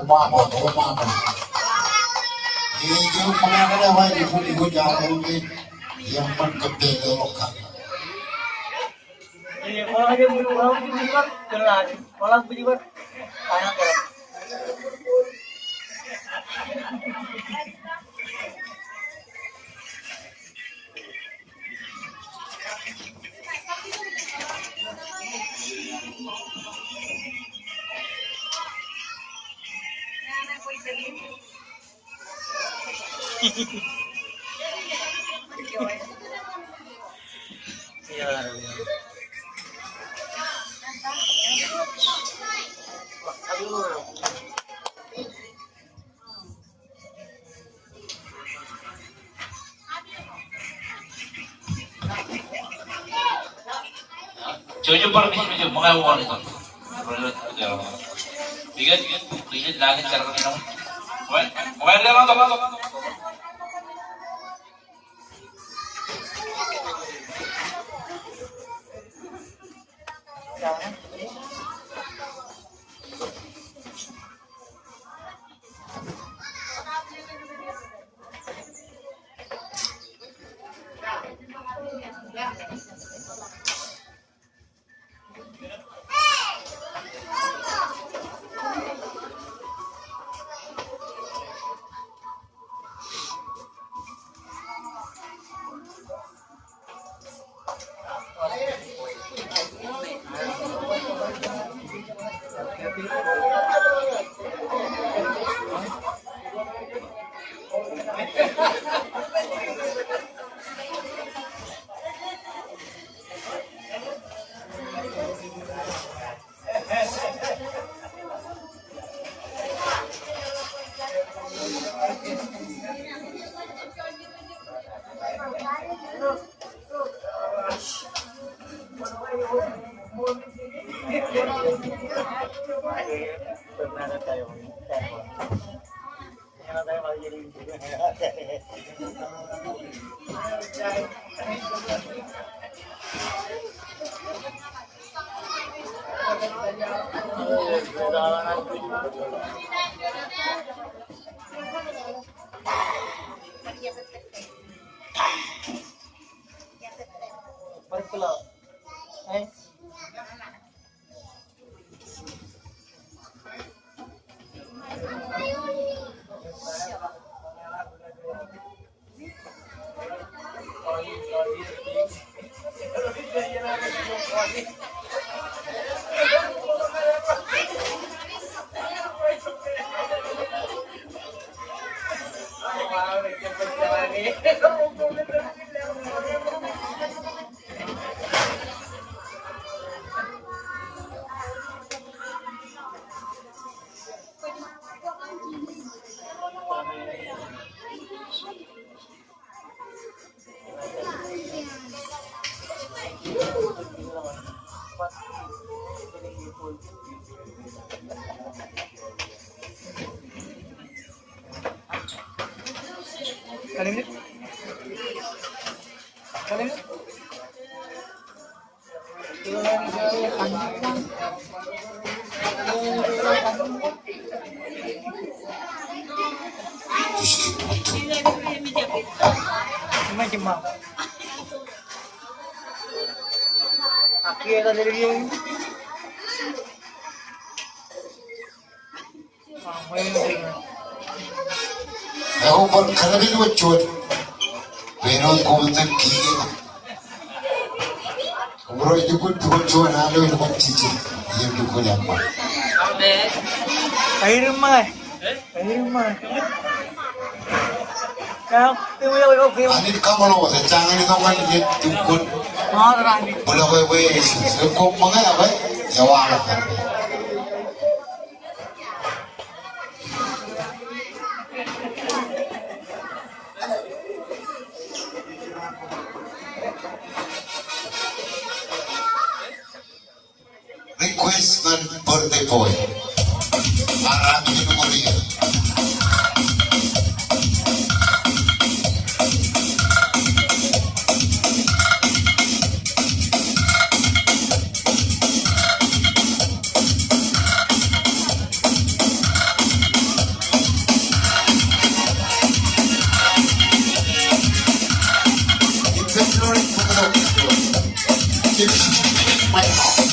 umabot. Yung mga kalawa, ikot-ikot ako yung pagkabelo ka. Walang bilibar, walang bilibar. Kaya ka. Jojo parang medyo makawa nito. Bigat, langit cara kanina mo. Kumain lang ako. Aquí era del bien. Ako pag karabing wachod, pero kung nagkigil. Bro, itu pun tujuan halo yang cici, yang dukun yang mana? Air mah. Kau tiba-tiba oke. Ani kamu loh, jangan itu kan dia dukun. Oh, rani. Boleh boleh, kau mengenai apa? Jawab lah. Request ng birthday boy. Marami yung memoriya. ไม่ออก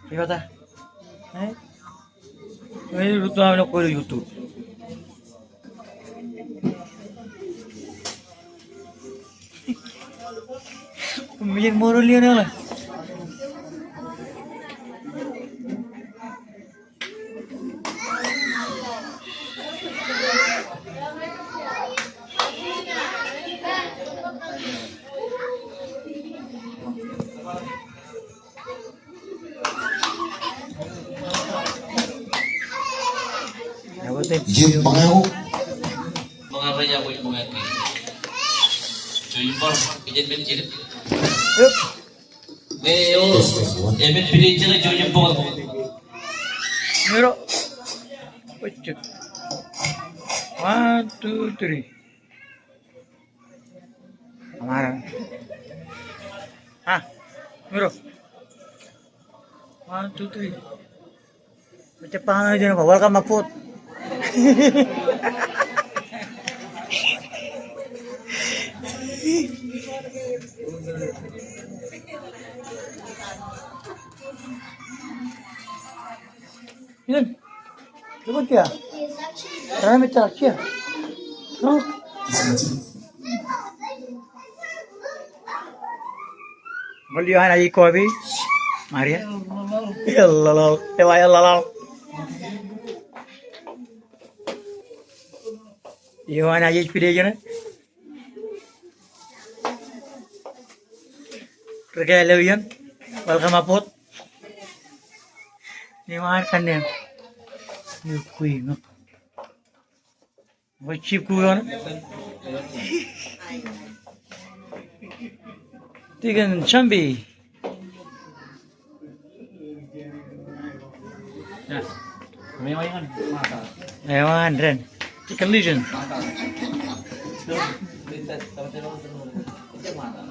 কি কথা হ্যাঁ এই ঋতু আমি করি ঋতু মেয়ের মরলিও না ये mau Mengapai aku yang mengerti. Cuy impor, izin pencir. Beo, izin pencir cuy impor. Miro pecet 1 2 3 हमारा हाँ Miro 1 2 3 macam paano dyan bawal ka maput Yun. Lugod kaya? Marami charge siya. No? Malihan aja ko abi. Maria. Yallalal. Ewa yallalal. Iwan aja pilih aja na. Terkaya lewian. Welcome apot. Iwan kan ya. Yung queen, no? Vai chip ko yan. Tigan chambi. Ya. May kan. Mata. Ewan, Ren. Chicken Legion. Mata. Lintas, sama-sama. Mata.